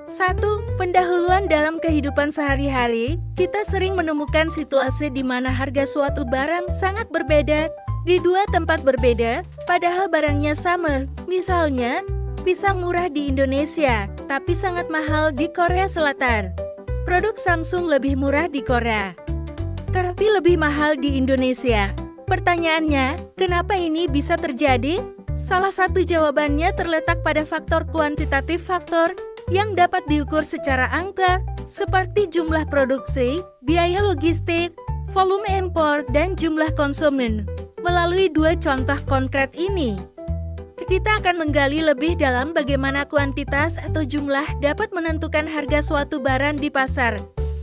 1. Pendahuluan dalam kehidupan sehari-hari, kita sering menemukan situasi di mana harga suatu barang sangat berbeda di dua tempat berbeda, padahal barangnya sama. Misalnya, pisang murah di Indonesia, tapi sangat mahal di Korea Selatan. Produk Samsung lebih murah di Korea, tapi lebih mahal di Indonesia. Pertanyaannya, kenapa ini bisa terjadi? Salah satu jawabannya terletak pada faktor kuantitatif, faktor yang dapat diukur secara angka, seperti jumlah produksi, biaya logistik, volume impor, dan jumlah konsumen. Melalui dua contoh konkret ini, kita akan menggali lebih dalam bagaimana kuantitas atau jumlah dapat menentukan harga suatu barang di pasar.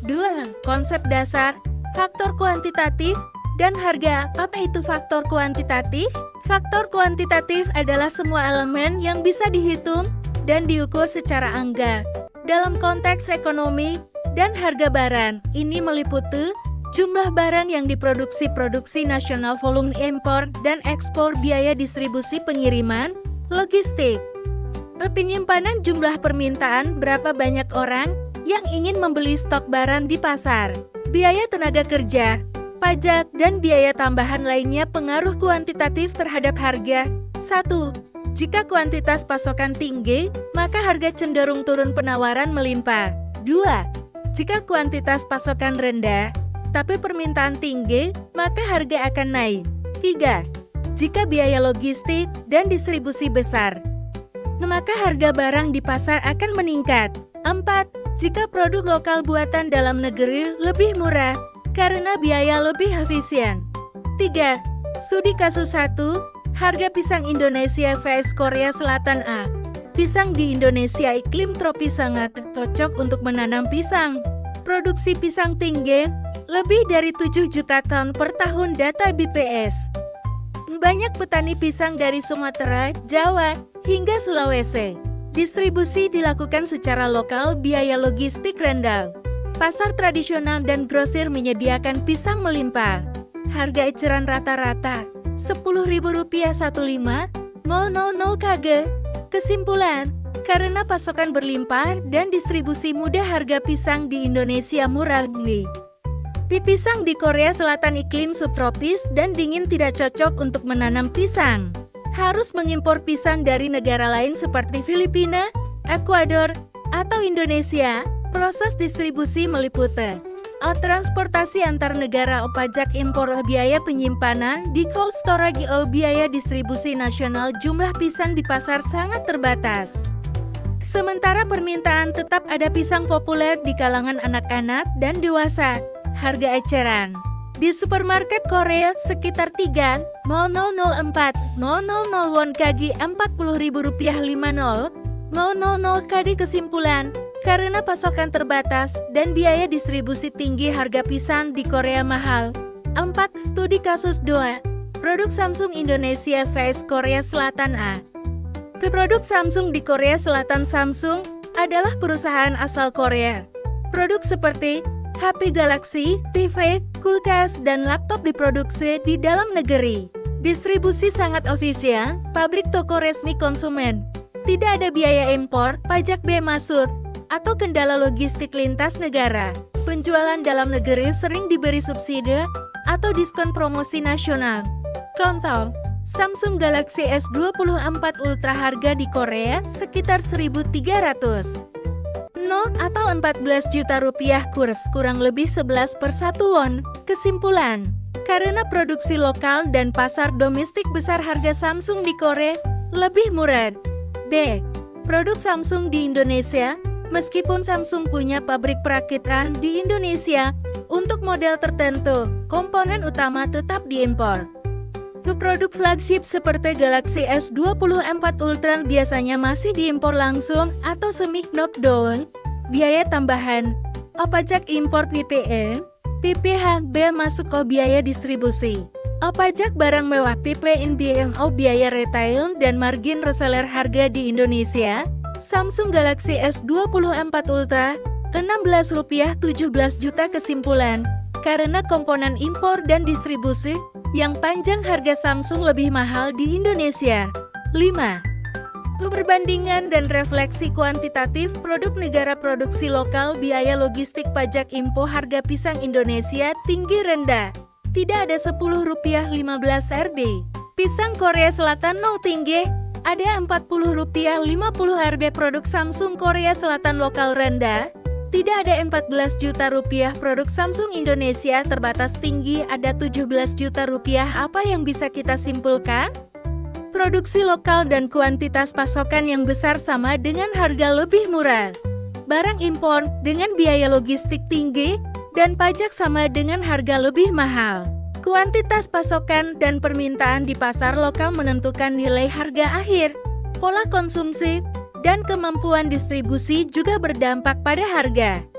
2. Konsep dasar, faktor kuantitatif, dan harga. Apa itu faktor kuantitatif? Faktor kuantitatif adalah semua elemen yang bisa dihitung dan diukur secara angka. Dalam konteks ekonomi dan harga barang, ini meliputi jumlah barang yang diproduksi, produksi nasional, volume impor dan ekspor, biaya distribusi, pengiriman, logistik, penyimpanan, jumlah permintaan, berapa banyak orang yang ingin membeli stok barang di pasar, biaya tenaga kerja, pajak, dan biaya tambahan lainnya. Pengaruh kuantitatif terhadap harga. 1. Jika kuantitas pasokan tinggi, maka harga cenderung turun, penawaran melimpah. 2. Jika kuantitas pasokan rendah, tapi permintaan tinggi, maka harga akan naik. 3. Jika biaya logistik dan distribusi besar, maka harga barang di pasar akan meningkat. 4. Jika produk lokal buatan dalam negeri lebih murah, karena biaya lebih efisien. 3. Studi kasus 1. Harga pisang Indonesia vs Korea Selatan. A. Pisang di Indonesia iklim tropis sangat cocok untuk menanam pisang. Produksi pisang tinggi, lebih dari 7 juta ton per tahun, data BPS. Banyak petani pisang dari Sumatera, Jawa, hingga Sulawesi. Distribusi dilakukan secara lokal, biaya logistik rendah. Pasar tradisional dan grosir menyediakan pisang melimpah. Harga eceran rata-rata Rp10.000 15.000 kg. Kesimpulan, karena pasokan berlimpah dan distribusi mudah, harga pisang di Indonesia murah. Pisang di Korea Selatan iklim subtropis dan dingin tidak cocok untuk menanam pisang. Harus mengimpor pisang dari negara lain seperti Filipina, Ekuador, atau Indonesia. Proses distribusi meliputi transportasi antar negara, pajak impor, biaya penyimpanan di cold storage, biaya distribusi nasional. Jumlah pisang di pasar sangat terbatas. Sementara permintaan tetap ada, pisang populer di kalangan anak-anak dan dewasa. Harga eceran di supermarket Korea sekitar 3.004.000 won kg, Rp40.000 50.000 kg. Kesimpulan, karena pasokan terbatas dan biaya distribusi tinggi, harga pisang di Korea mahal. 4. Studi kasus 2. Produk Samsung Indonesia vs Korea Selatan. A. Produk Samsung di Korea Selatan. Samsung adalah perusahaan asal Korea. Produk seperti HP Galaxy, TV, kulkas, dan laptop diproduksi di dalam negeri. Distribusi sangat efisien, pabrik toko resmi konsumen. Tidak ada biaya impor, pajak bea masuk, atau kendala logistik lintas negara. Penjualan dalam negeri sering diberi subsidi atau diskon promosi nasional. Contoh, Samsung Galaxy S24 Ultra harga di Korea sekitar 1.300 atau 14 juta rupiah, kurs kurang lebih 11/1 won. Kesimpulan, karena produksi lokal dan pasar domestik besar, harga Samsung di Korea lebih murah. B. Produk Samsung di Indonesia. Meskipun Samsung punya pabrik perakitan di Indonesia, untuk model tertentu, komponen utama tetap diimpor. Produk flagship seperti Galaxy S24 Ultra biasanya masih diimpor langsung atau semi-knockdown. Biaya tambahan, pajak impor, PPE, PPh, bea masuk, biaya distribusi, pajak barang mewah, PPN, BMO, biaya retail, dan margin reseller. Harga di Indonesia, Samsung Galaxy S24 Ultra, Rp16.17 juta. Kesimpulan, karena komponen impor dan distribusi yang panjang, harga Samsung lebih mahal di Indonesia. 5. Perbandingan dan refleksi kuantitatif produk negara produksi lokal biaya logistik pajak impo harga pisang Indonesia tinggi rendah. Tidak ada Rp10 15 Rb. Pisang Korea Selatan no tinggi. Ada Rp40 50 Rb produk Samsung Korea Selatan lokal rendah. Tidak ada Rp14 juta produk Samsung Indonesia terbatas tinggi ada Rp17 juta. Apa yang bisa kita simpulkan? Produksi lokal dan kuantitas pasokan yang besar sama dengan harga lebih murah. Barang impor dengan biaya logistik tinggi dan pajak sama dengan harga lebih mahal. Kuantitas pasokan dan permintaan di pasar lokal menentukan nilai harga akhir. Pola konsumsi dan kemampuan distribusi juga berdampak pada harga.